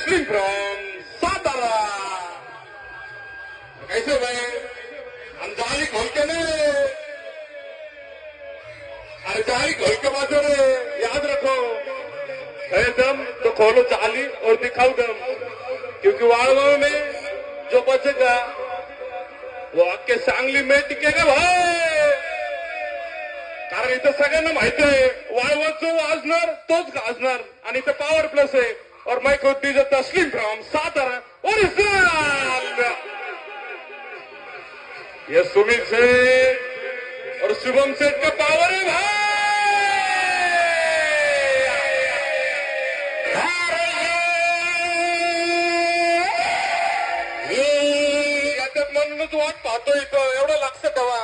Tastling from Satara. कैसे भाई हम जाली खोल के ने अरे जाली खोल के बाजू रे याद रखो है दम तो खोलो जाली और दिखाओ दम क्योंकि वाड़वा में जो बचेगा वो आपके सांगली में टिकेगा भाई कारण इथं सगळ्यांना माहिती आहे वाळवत जो वाजणार तोच गाजणार आणि इथं पॉवर प्लस आहे और मैं खुद डीजे तस्लीम फ्रॉम सातारा ओरिजिनल ये सुमित सेठ और शुभम सेठ का पावर है भाई म्हणूनच वाट पाहतो इथं एवढं लक्ष ठेवा